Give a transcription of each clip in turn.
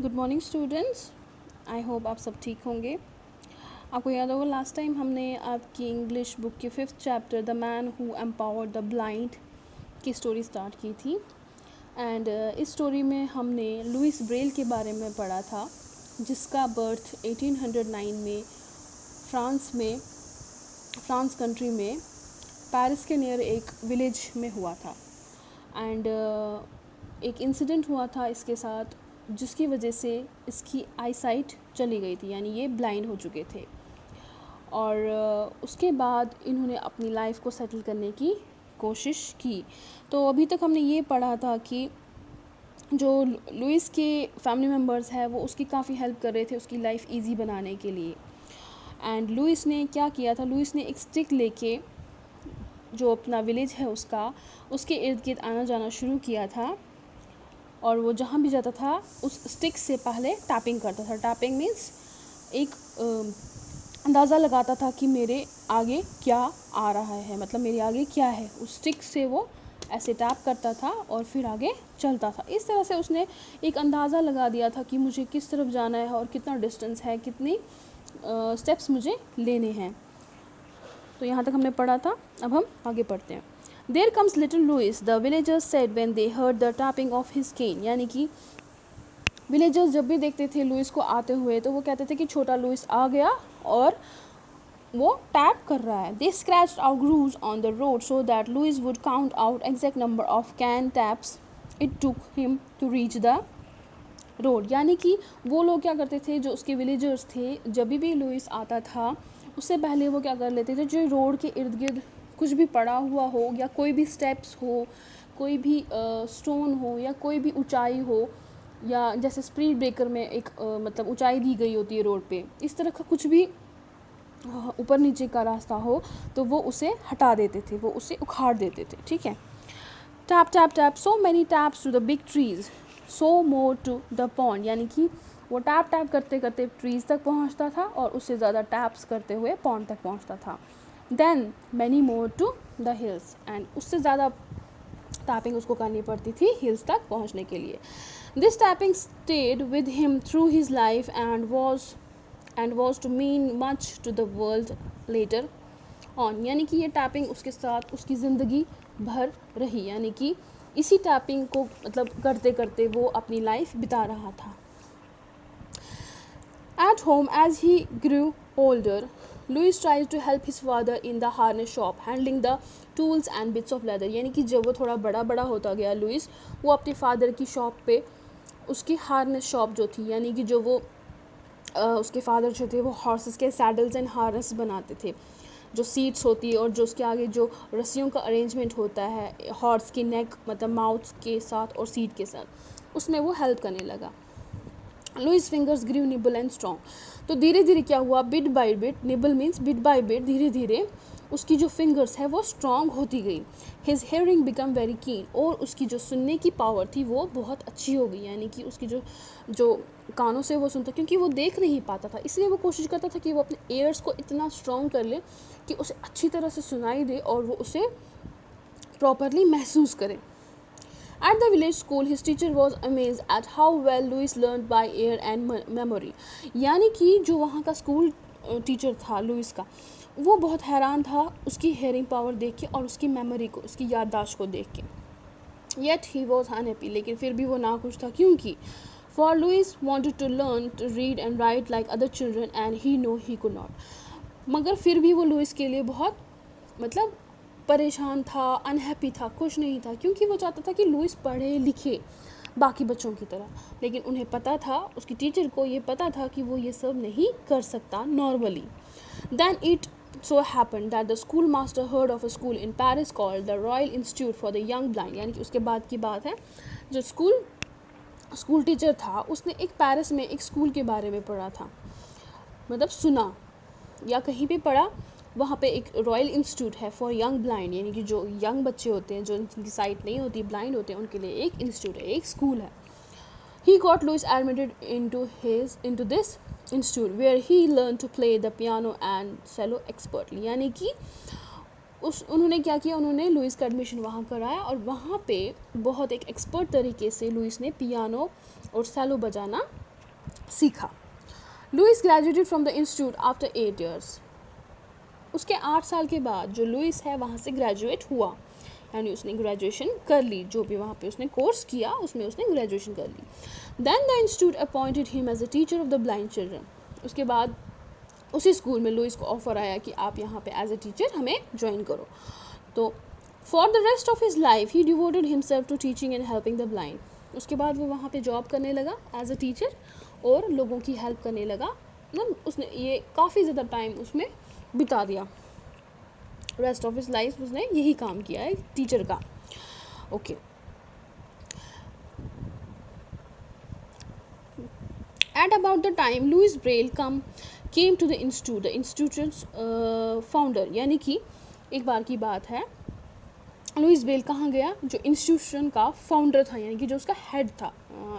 Good morning students. I hope आप सब ठीक होंगे। आपको याद होगा लास्ट टाइम हमने आपकी इंग्लिश बुक के 5th chapter the man who empowered the blind की स्टोरी स्टार्ट की थी। एंड इस स्टोरी में हमने लुइस ब्रेल के बारे में पढ़ा था, जिसका बर्थ 1809 में फ्रांस कंट्री में पेरिस के नियर एक विलेज में हुआ था। एंड एक इंसिडेंट हुआ था इसके साथ, जिसकी वजह से इसकी आईसाइट चली गई थी, यानी ये ब्लाइंड हो चुके थे। और उसके बाद इन्होंने अपनी लाइफ को सेटल करने की कोशिश की। तो अभी तक हमने ये पढ़ा था कि जो लुइस के फैमिली मेम्बर्स हैं वो उसकी काफ़ी हेल्प कर रहे थे उसकी लाइफ इजी बनाने के लिए। एंड लुइस ने क्या किया था, लुइस ने एक स्टिक लेके जो अपना विलेज है उसके इर्द गिर्द आना जाना शुरू किया था, और वो जहाँ भी जाता था उस स्टिक से पहले टैपिंग करता था। टैपिंग मीन्स एक अंदाज़ा लगाता था कि मेरे आगे क्या आ रहा है, मतलब मेरे आगे क्या है। उस स्टिक से वो ऐसे टैप करता था और फिर आगे चलता था। इस तरह से उसने एक अंदाज़ा लगा दिया था कि मुझे किस तरफ जाना है और कितना डिस्टेंस है, कितनी स्टेप्स मुझे लेने हैं। तो यहाँ तक हमने पढ़ा था। अब हम आगे पढ़ते हैं। There comes little Louis, the villagers said when they heard the tapping of his cane। यानी कि विलेजर्स जब भी देखते थे लुइस को आते हुए तो वो कहते थे कि छोटा लुइस आ गया और वो टैप कर रहा है। They scratched out grooves on the road so that Louis would count out exact number of can taps it took him to reach the road। यानी कि वो लोग क्या करते थे, जो उसके विलेजर्स थे, जब भी लुइस आता था उससे पहले वो क्या कर लेते थे, जो रोड के इर्द गिर्द कुछ भी पड़ा हुआ हो या कोई भी स्टेप्स हो, कोई भी स्टोन हो या कोई भी ऊंचाई हो, या जैसे स्पीड ब्रेकर में एक मतलब ऊंचाई दी गई होती है रोड पे, इस तरह का कुछ भी ऊपर नीचे का रास्ता हो तो वो उसे हटा देते थे, वो उसे उखाड़ देते थे। ठीक है। Tap tap tap so many taps to the big trees so more to the pond. यानी कि वो टैप टैप करते करते ट्रीज़ तक पहुंचता था और उससे ज़्यादा टैप्स करते हुए पॉन्ड तक पहुंचता था। Then many more to the hills, and उससे ज़्यादा टैपिंग उसको करनी पड़ती थी हिल्स तक पहुंचने के लिए। This tapping stayed with him through his life and was to mean much to the world later on. यानी कि ये टैपिंग उसके साथ उसकी ज़िंदगी भर रही, यानी कि इसी टैपिंग को मतलब करते करते वो अपनी लाइफ बिता रहा था। At home, as he grew older, Louis tried to help his father in the harness shop, handling the tools and bits of leather। यानी कि जब वो थोड़ा बड़ा होता गया लुइस, वो अपने फादर की शॉप पे, उसकी हार्नेस शॉप जो थी, यानी कि जो वो उसके फादर जो थे वो हॉर्सेस के सैडल्स एंड हार्नेस बनाते थे, जो सीट्स होती है और जो उसके आगे जो रस्सियों का अरेंजमेंट होता है हॉर्स की नेक मतलब माउथ के साथ और सीट के साथ, उसमें वो हेल्प करने लगा। Louis fingers grew nibble and strong. तो धीरे धीरे क्या हुआ, bit by bit, nibble means bit by bit, धीरे धीरे उसकी जो फिंगर्स है वो स्ट्रॉन्ग होती गई। His hearing become very keen, और उसकी जो सुनने की पावर थी वो बहुत अच्छी हो गई। यानी कि उसकी जो कानों से वो सुनता, क्योंकि वो देख नहीं पाता था, इसलिए वो कोशिश करता था कि वो अपने एयर्स को इतना स्ट्रॉन्ग कर ले कि उसे अच्छी तरह से सुनाई दे और वो उसे प्रॉपरली महसूस करे। At the village school, his teacher was amazed at how well Louis learned by ear and memory। यानी कि जो वहाँ का स्कूल टीचर था लुइस का, वो बहुत हैरान था उसकी हेयरिंग पावर देख के और उसकी मेमोरी को, उसकी याददाश्त को देख के। Yet he was unhappy, लेकिन फिर भी वो नाखुश था, क्योंकि for Louis wanted to learn to read and write like other children and he knew he could not। मगर फिर भी वो लुइस के लिए बहुत मतलब परेशान था, अनहैप्पी था, खुश नहीं था, क्योंकि वो चाहता था कि लुइस पढ़े लिखे बाकी बच्चों की तरह। लेकिन उन्हें पता था, उसकी टीचर को ये पता था कि वो ये सब नहीं कर सकता normally. Then it so happened that the school master heard of a school in Paris called the Royal Institute for the Young Blind. यानी कि उसके बाद की बात है, जो स्कूल टीचर था उसने एक पेरिस में एक स्कूल के बारे में पढ़ा था, मतलब सुना या कहीं पे पढ़ा, वहाँ पे एक रॉयल इंस्टीट्यूट है फॉर यंग ब्लाइंड, यानी कि जो यंग बच्चे होते हैं, जो जिनकी साइट नहीं होती, ब्लाइंड होते हैं, उनके लिए एक इंस्टीट्यूट है, एक स्कूल है। He got Louis admitted into this institute where he learn to play the piano and cello expertly. यानी कि उन्होंने क्या किया, उन्होंने लुइस का एडमिशन वहाँ कराया और वहाँ पे बहुत एक एक्सपर्ट तरीके से लुइस ने पियानो और सेलो बजाना सीखा। Louis graduated from the institute after 8 years। उसके 8 साल के बाद जो लुइस है वहाँ से ग्रेजुएट हुआ, यानी उसने ग्रेजुएशन कर ली, जो भी वहाँ पे उसने कोर्स किया उसमें उसने ग्रेजुएशन कर ली। Then the institute appointed him as a teacher of the blind children. उसके बाद उसी स्कूल में लुइस को ऑफर आया कि आप यहाँ पे एज अ टीचर हमें ज्वाइन करो। तो for the rest of his life he devoted himself to teaching and helping the blind. उसके बाद वो वहाँ पे जॉब करने लगा एज अ टीचर और लोगों की हेल्प करने लगा। मतलब उसने ये काफ़ी ज़्यादा टाइम उसमें बिता दिया। रेस्ट ऑफ हिज लाइफ उसने यही काम किया है टीचर का। Okay. At about the time Louis Braille came to the institute, the institution's founder, यानी कि एक बार की बात है लुइस ब्रेल कहाँ गया, जो इंस्टीट्यूशन का फाउंडर था, यानी कि जो उसका हेड था,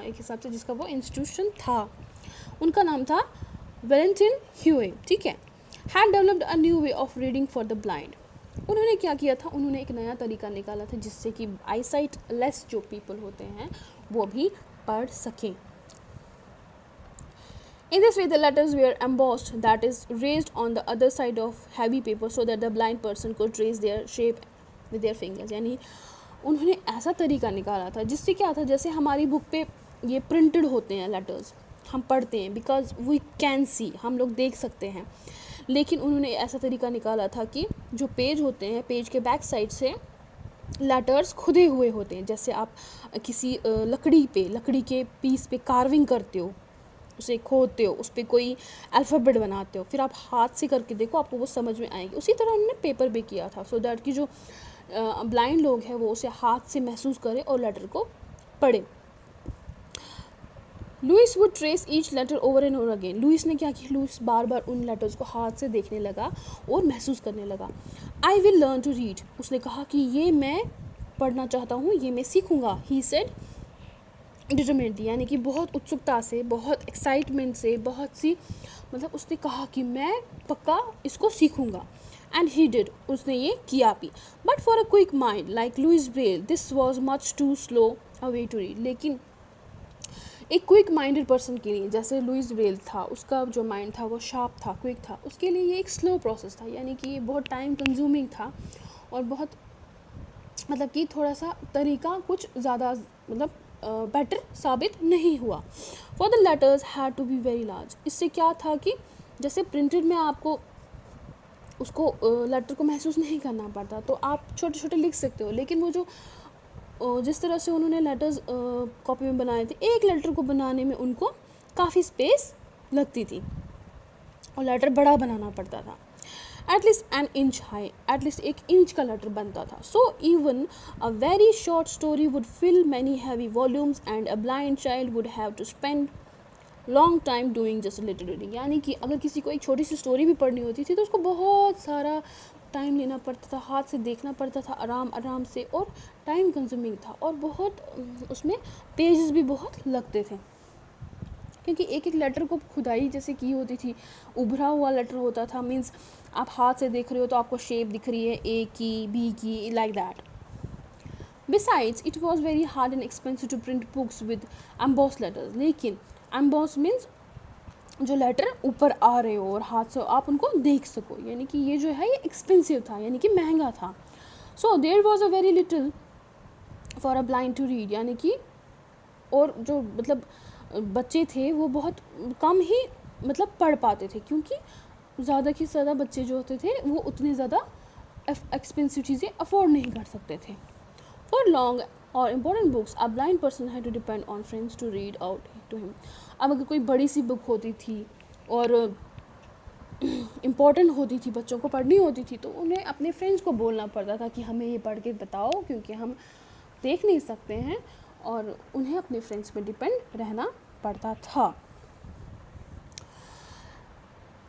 एक हिसाब से जिसका वो इंस्टीट्यूशन था, उनका नाम था वैलेंटिन ह्यूए। ठीक है। Had developed a new way of reading for the blind. उन्होंने क्या किया था, उन्होंने एक नया तरीका निकाला था जिससे कि आईसाइट लेस जो पीपल होते हैं वो भी पढ़ सकें। In this way, the letters were embossed, that is, raised on the other side of heavy paper so that the blind person could trace their shape with their fingers। यानी उन्होंने ऐसा तरीका निकाला था जिससे क्या था, जैसे हमारी बुक पे ये प्रिंटेड होते हैं लेटर्स, हम पढ़ते हैं बिकॉज वी कैन सी, हम लोग देख सकते हैं, लेकिन उन्होंने ऐसा तरीका निकाला था कि जो पेज होते हैं, पेज के बैक साइड से लेटर्स खुदे हुए होते हैं। जैसे आप किसी लकड़ी के पीस पे कार्विंग करते हो, उसे खोदते हो, उस पर कोई अल्फ़ाबेट बनाते हो, फिर आप हाथ से करके देखो, आपको वो समझ में आएगी। उसी तरह उन्होंने पेपर पे किया था सो दैट कि जो ब्लाइंड लोग हैं वो उसे हाथ से महसूस करें और लेटर को पढ़ें। Louis would trace each letter over and over again. Louis ने क्या किया, लुइस बार बार उन लेटर्स को हाथ से देखने लगा और महसूस करने लगा। I will learn to read. उसने कहा कि ये मैं पढ़ना चाहता हूँ, ये मैं सीखूँगा। ही सेड डिटरमिनेटली, यानी कि बहुत उत्सुकता से, बहुत एक्साइटमेंट से, बहुत सी मतलब उसने कहा कि मैं पक्का इसको सीखूँगा। एंड ही डिड, उसने ये किया भी। But for a quick mind like Louis Braille this was much too slow a way to read. लेकिन एक क्विक माइंडेड पर्सन के लिए, जैसे लुइस ब्रेल था, उसका जो माइंड था वो शार्प था, क्विक था, उसके लिए ये एक स्लो प्रोसेस था, यानी कि ये बहुत टाइम कंज्यूमिंग था और बहुत मतलब कि थोड़ा सा तरीका कुछ ज़्यादा मतलब बेटर साबित नहीं हुआ। For the letters had to be very large. इससे क्या था कि जैसे प्रिंटेड में आपको उसको लेटर को महसूस नहीं करना पड़ता, तो आप छोटे छोटे लिख सकते हो, लेकिन वो जो जिस तरह से उन्होंने लेटर्स कॉपी में बनाए थे, एक लेटर को बनाने में उनको काफ़ी स्पेस लगती थी और लेटर बड़ा बनाना पड़ता था, at least an inch high, at least 1 inch का लेटर बनता था। So even a very short story would fill many heavy volumes and a blind child would have to spend long time doing just little reading. यानी कि अगर किसी को एक छोटी सी स्टोरी भी पढ़नी होती थी तो उसको बहुत सारा टाइम लेना पड़ता था, हाथ से देखना पड़ता था आराम आराम से, और टाइम कंज्यूमिंग था और बहुत उसमें पेजेस भी बहुत लगते थे, क्योंकि एक एक लेटर को खुदाई जैसे की होती थी, उभरा हुआ लेटर होता था। मीन्स आप हाथ से देख रहे हो तो आपको शेप दिख रही है, ए की, बी की, like that. Besides it was very hard and expensive to print books with emboss letters. लेकिन एम्बॉस मीन्स जो लेटर ऊपर आ रहे हो और हाथ से आप उनको देख सको, यानी कि ये जो है ये एक्सपेंसिव था, यानी कि महंगा था। So there was a very little for a blind to read, यानी कि और जो मतलब बच्चे थे वो बहुत कम ही मतलब पढ़ पाते थे, क्योंकि ज़्यादा से ज़्यादा बच्चे जो होते थे वो उतनी ज़्यादा एक्सपेंसिव चीज़ें अफोर्ड नहीं कर सकते थे। फॉर लॉन्ग और important books a blind person had to depend on friends to read out to him. अब अगर कोई बड़ी सी बुक होती थी और इम्पॉर्टेंट होती थी, बच्चों को पढ़नी होती थी, तो उन्हें अपने फ्रेंड्स को बोलना पड़ता था कि हमें ये पढ़ के बताओ, क्योंकि हम देख नहीं सकते हैं, और उन्हें अपने फ्रेंड्स पे डिपेंड रहना पड़ता था।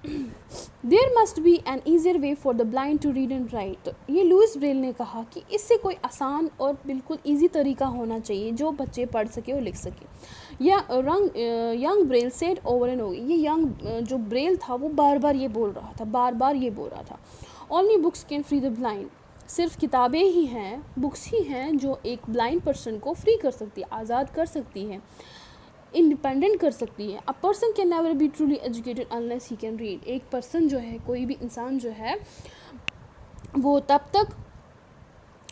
There must be an easier way for the blind to read and write. तो ये लुइस ब्रेल ने कहा कि इससे कोई आसान और बिल्कुल ईजी तरीका होना चाहिए जो बच्चे पढ़ सके और लिख सके। या young Braille said over and over. ये यंग जो ब्रेल था वो बार बार ये बोल रहा था, only books can free the blind. सिर्फ किताबें ही हैं, बुक्स ही हैं जो एक ब्लाइंड पर्सन को फ्री कर सकती है, आज़ाद कर सकती है। इंडिपेंडेंट कर सकती है। A person can never be truly educated unless he can read. एक पर्सन जो है, कोई भी इंसान जो है, वो तब तक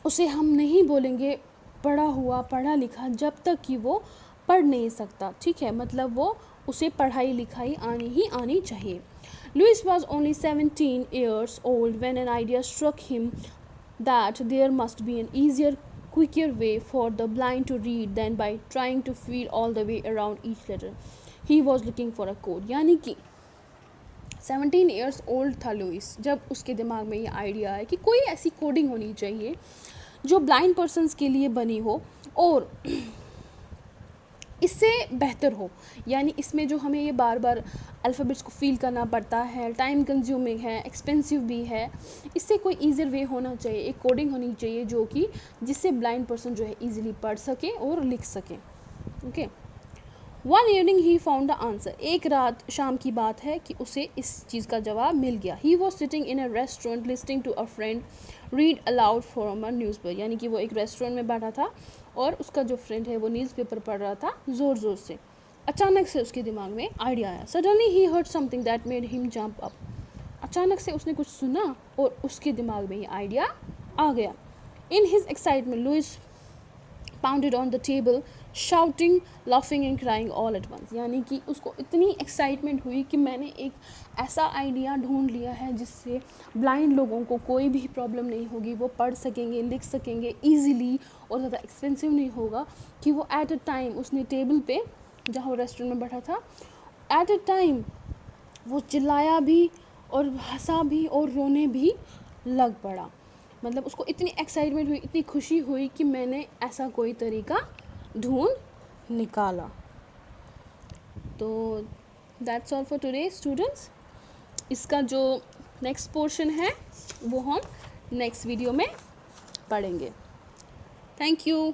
उसे हम नहीं बोलेंगे पढ़ा हुआ, पढ़ा लिखा, जब तक कि वो पढ़ नहीं सकता, ठीक है। मतलब वो उसे पढ़ाई लिखाई आनी ही आनी चाहिए। Louis was only 17 years old when an idea struck him that there must be an easier, quicker way for the blind to read than by trying to feel all the way around each letter. He was looking for a code. यानी कि 17 years old था Louis जब उसके दिमाग में ये idea है कि कोई ऐसी कोडिंग होनी चाहिए जो ब्लाइंड पर्सनस के लिए बनी हो और इससे बेहतर हो। यानी इसमें जो हमें ये बार बार अल्फ़ाबेट्स को फील करना पड़ता है, टाइम कंज्यूमिंग है, एक्सपेंसिव भी है, इससे कोई ईज़ियर वे होना चाहिए, एक कोडिंग होनी चाहिए जो कि जिससे ब्लाइंड पर्सन जो है ईजिली पढ़ सके और लिख सके। Okay. One evening he found the answer. एक रात शाम की बात है कि उसे इस चीज़ का जवाब मिल गया। He was sitting in a restaurant listening to a friend read aloud from a newspaper. यानी कि वो एक रेस्टोरेंट में बैठा था और उसका जो फ्रेंड है वो न्यूज़पेपर पढ़ रहा था ज़ोर ज़ोर से। अचानक से उसके दिमाग में आइडिया आया। Suddenly he heard something that made him jump up. अचानक से उसने कुछ सुना और उसके दिमाग में ये आइडिया आ गया। In his excitement Louis pounded on the table, shouting, laughing and crying all at once. यानी कि उसको इतनी एक्साइटमेंट हुई कि मैंने एक ऐसा आइडिया ढूंढ लिया है जिससे ब्लाइंड लोगों को कोई भी प्रॉब्लम नहीं होगी, वो पढ़ सकेंगे, लिख सकेंगे ईजीली और ज़्यादा एक्सपेंसिव नहीं होगा। कि वो एट अ टाइम उसने टेबल पे जहाँ वो रेस्टोरेंट में बैठा था, एट अ टाइम वो चिल्लाया भी और हंसा भी और रोने भी लग पड़ा। मतलब उसको इतनी एक्साइटमेंट हुई, इतनी खुशी हुई कि मैंने ऐसा कोई तरीका ढूंढ निकाला। तो that's all for today students. इसका जो नेक्स्ट पोर्शन है वो हम नेक्स्ट वीडियो में पढ़ेंगे। Thank you.